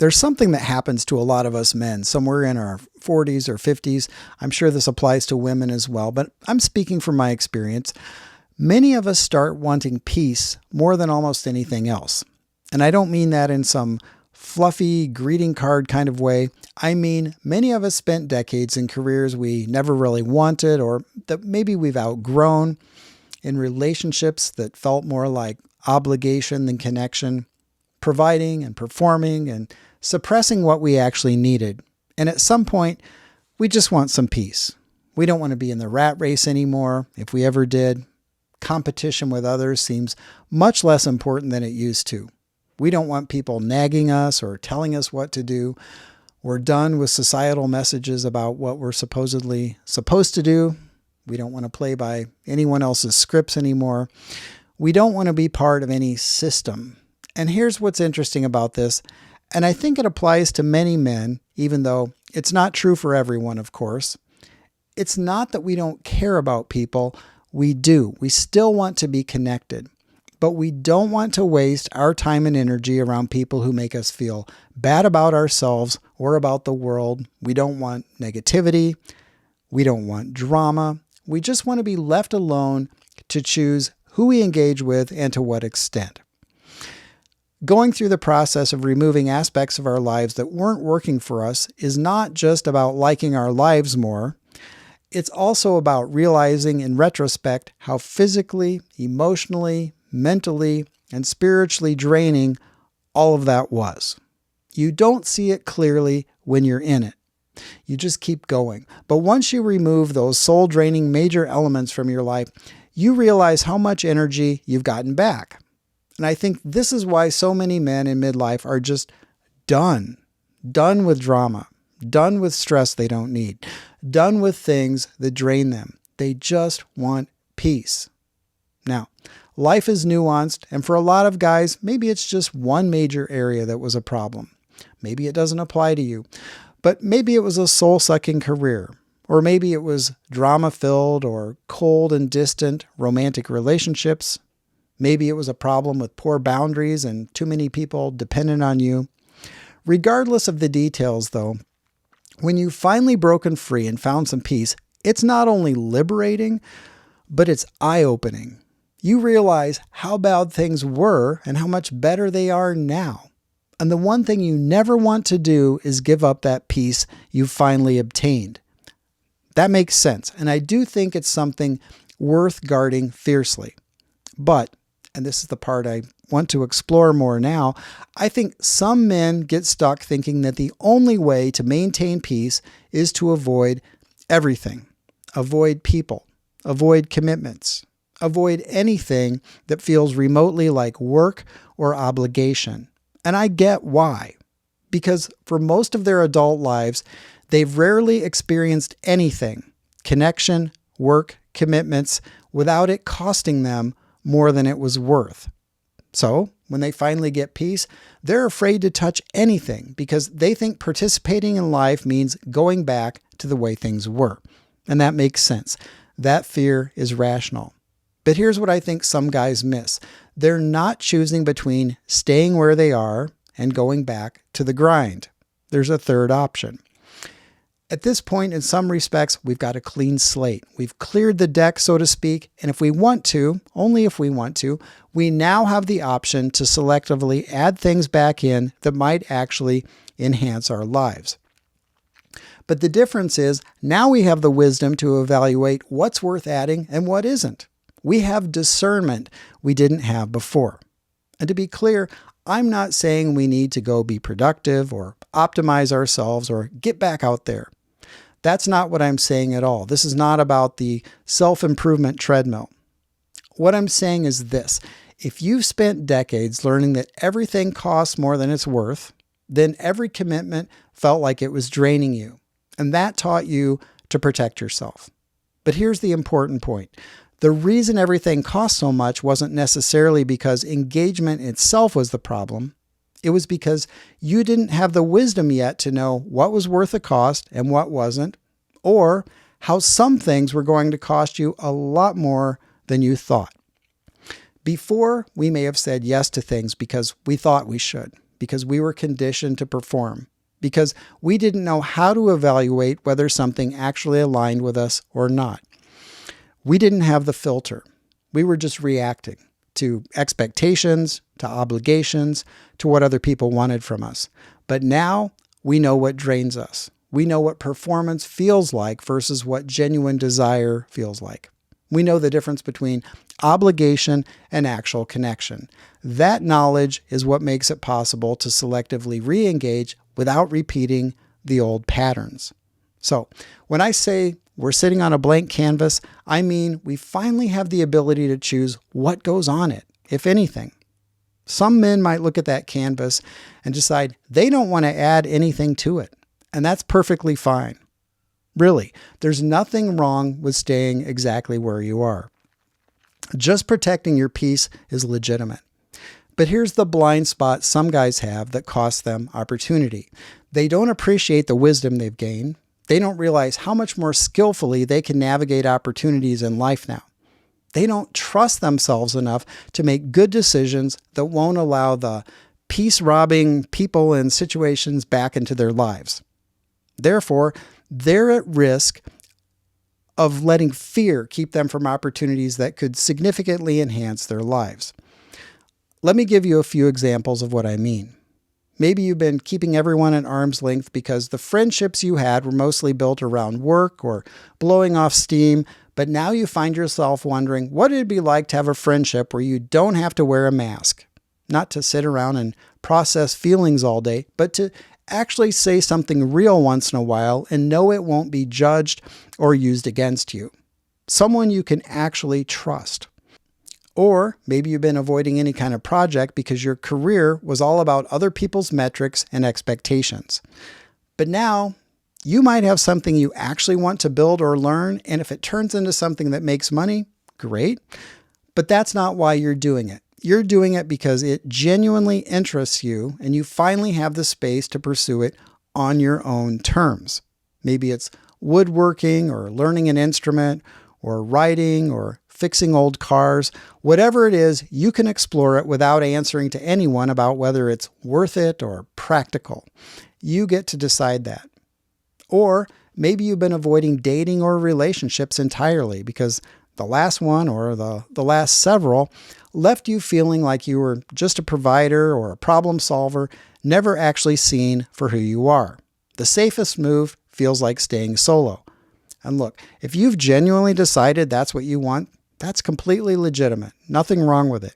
There's something that happens to a lot of us men somewhere in our 40s or 50s. I'm sure this applies to women as well, but I'm speaking from my experience. Many of us start wanting peace more than almost anything else. And I don't mean that in some fluffy greeting card kind of way. I mean, many of us spent decades in careers we never really wanted or that maybe we've outgrown, in relationships that felt more like obligation than connection, providing and performing and suppressing what we actually needed. And at some point, we just want some peace. We don't want to be in the rat race anymore. If we ever did, competition with others seems much less important than it used to. We don't want people nagging us or telling us what to do. We're done with societal messages about what we're supposedly supposed to do. We don't want to play by anyone else's scripts anymore. We don't want to be part of any system. And here's what's interesting about this, and I think it applies to many men, even though it's not true for everyone, of course. It's not that we don't care about people. We do. We still want to be connected. But we don't want to waste our time and energy around people who make us feel bad about ourselves or about the world. We don't want negativity. We don't want drama. We just want to be left alone to choose who we engage with and to what extent. Going through the process of removing aspects of our lives that weren't working for us is not just about liking our lives more. It's also about realizing in retrospect how physically, emotionally, mentally, and spiritually draining all of that was. You don't see it clearly when you're in it. You just keep going. But once you remove those soul-draining major elements from your life, you realize how much energy you've gotten back. And I think this is why so many men in midlife are just done. Done with drama. Done with stress they don't need. Done with things that drain them. They just want peace. Now, life is nuanced, and for a lot of guys, maybe it's just one major area that was a problem. Maybe it doesn't apply to you, but maybe it was a soul-sucking career, or maybe it was drama-filled or cold and distant romantic relationships. Maybe it was a problem with poor boundaries and too many people dependent on you. Regardless of the details, though, when you've finally broken free and found some peace, it's not only liberating, but it's eye-opening. You realize how bad things were and how much better they are now. And the one thing you never want to do is give up that peace you've finally obtained. That makes sense. And I do think it's something worth guarding fiercely. But, and this is the part I want to explore more now, I think some men get stuck thinking that the only way to maintain peace is to avoid everything. Avoid people. Avoid commitments. Avoid anything that feels remotely like work or obligation. And I get why. Because for most of their adult lives, they've rarely experienced anything, connection, work, commitments, without it costing them more than it was worth. So when they finally get peace, they're afraid to touch anything because they think participating in life means going back to the way things were. And that makes sense. That fear is rational. But here's what I think some guys miss. They're not choosing between staying where they are and going back to the grind. There's a third option. At this point, in some respects, we've got a clean slate. We've cleared the deck, so to speak, and if we want to, only if we want to, we now have the option to selectively add things back in that might actually enhance our lives. But the difference is, now we have the wisdom to evaluate what's worth adding and what isn't. We have discernment we didn't have before. And to be clear, I'm not saying we need to go be productive or optimize ourselves or get back out there. That's not what I'm saying at all. This is not about the self-improvement treadmill. What I'm saying is this. If you've spent decades learning that everything costs more than it's worth, then every commitment felt like it was draining you. And that taught you to protect yourself. But here's the important point. The reason everything cost so much wasn't necessarily because engagement itself was the problem. It was because you didn't have the wisdom yet to know what was worth the cost and what wasn't, or how some things were going to cost you a lot more than you thought. Before, we may have said yes to things because we thought we should, because we were conditioned to perform, because we didn't know how to evaluate whether something actually aligned with us or not. We didn't have the filter. We were just reacting to expectations, to obligations, to what other people wanted from us. But now we know what drains us. We know what performance feels like versus what genuine desire feels like. We know the difference between obligation and actual connection. That knowledge is what makes it possible to selectively re-engage without repeating the old patterns. So when I say we're sitting on a blank canvas, I mean we finally have the ability to choose what goes on it, if anything. Some men might look at that canvas and decide they don't want to add anything to it, and that's perfectly fine. Really, there's nothing wrong with staying exactly where you are. Just protecting your peace is legitimate. But here's the blind spot some guys have that costs them opportunity. They don't appreciate the wisdom they've gained. They don't realize how much more skillfully they can navigate opportunities in life now. They don't trust themselves enough to make good decisions that won't allow the peace-robbing people and situations back into their lives. Therefore, they're at risk of letting fear keep them from opportunities that could significantly enhance their lives. Let me give you a few examples of what I mean. Maybe you've been keeping everyone at arm's length because the friendships you had were mostly built around work or blowing off steam, but now you find yourself wondering what it'd be like to have a friendship where you don't have to wear a mask. Not to sit around and process feelings all day, but to actually say something real once in a while and know it won't be judged or used against you. Someone you can actually trust. Or maybe you've been avoiding any kind of project because your career was all about other people's metrics and expectations. But now you might have something you actually want to build or learn, and if it turns into something that makes money, great. But that's not why you're doing it. You're doing it because it genuinely interests you and you finally have the space to pursue it on your own terms. Maybe it's woodworking or learning an instrument or writing or fixing old cars. Whatever it is, you can explore it without answering to anyone about whether it's worth it or practical. You get to decide that. Or maybe you've been avoiding dating or relationships entirely because the last one or the last several left you feeling like you were just a provider or a problem solver, never actually seen for who you are. The safest move feels like staying solo. And look, if you've genuinely decided that's what you want, that's completely legitimate. Nothing wrong with it.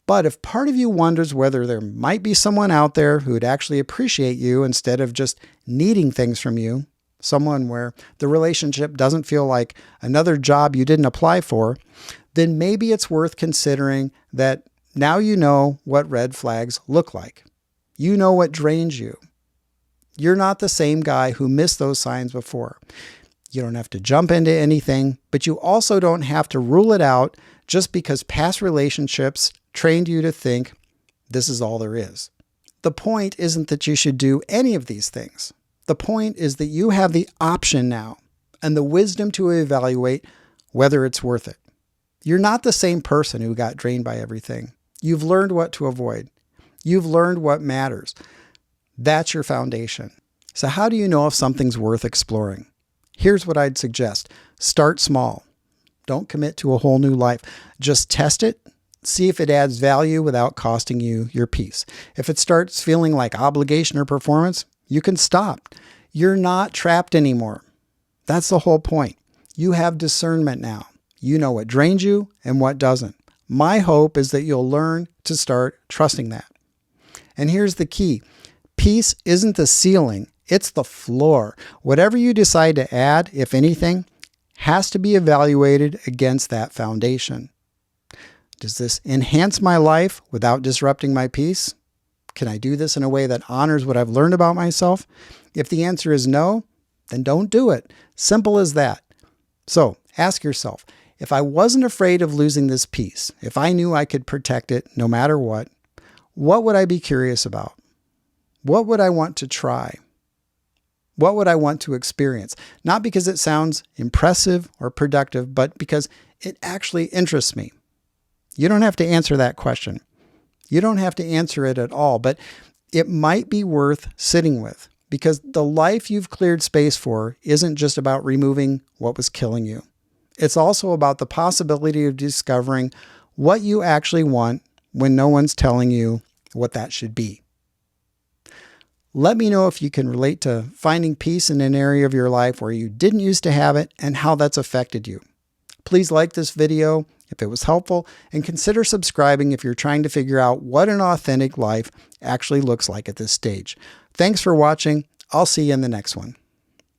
But if part of you wonders whether there might be someone out there who would actually appreciate you instead of just needing things from you, someone where the relationship doesn't feel like another job you didn't apply for, then maybe it's worth considering that now you know what red flags look like. You know what drains you. You're not the same guy who missed those signs before. You don't have to jump into anything, but you also don't have to rule it out just because past relationships trained you to think this is all there is. The point isn't that you should do any of these things. The point is that you have the option now and the wisdom to evaluate whether it's worth it. You're not the same person who got drained by everything. You've learned what to avoid. You've learned what matters. That's your foundation. So how do you know if something's worth exploring? Here's what I'd suggest. Start small. Don't commit to a whole new life. Just test it. See if it adds value without costing you your peace. If it starts feeling like obligation or performance, you can stop. You're not trapped anymore. That's the whole point. You have discernment now. You know what drains you and what doesn't. My hope is that you'll learn to start trusting that. And here's the key. Peace isn't the ceiling. It's the floor. Whatever you decide to add, if anything, has to be evaluated against that foundation. Does this enhance my life without disrupting my peace? Can I do this in a way that honors what I've learned about myself? If the answer is no, then don't do it. Simple as that. So ask yourself, if I wasn't afraid of losing this peace, if I knew I could protect it no matter what would I be curious about? What would I want to try? What would I want to experience? Not because it sounds impressive or productive, but because it actually interests me. You don't have to answer that question. You don't have to answer it at all, but it might be worth sitting with, because the life you've cleared space for isn't just about removing what was killing you. It's also about the possibility of discovering what you actually want when no one's telling you what that should be. Let me know if you can relate to finding peace in an area of your life where you didn't used to have it and how that's affected you. Please like this video if it was helpful, and consider subscribing if you're trying to figure out what an authentic life actually looks like at this stage. Thanks for watching. I'll see you in the next one.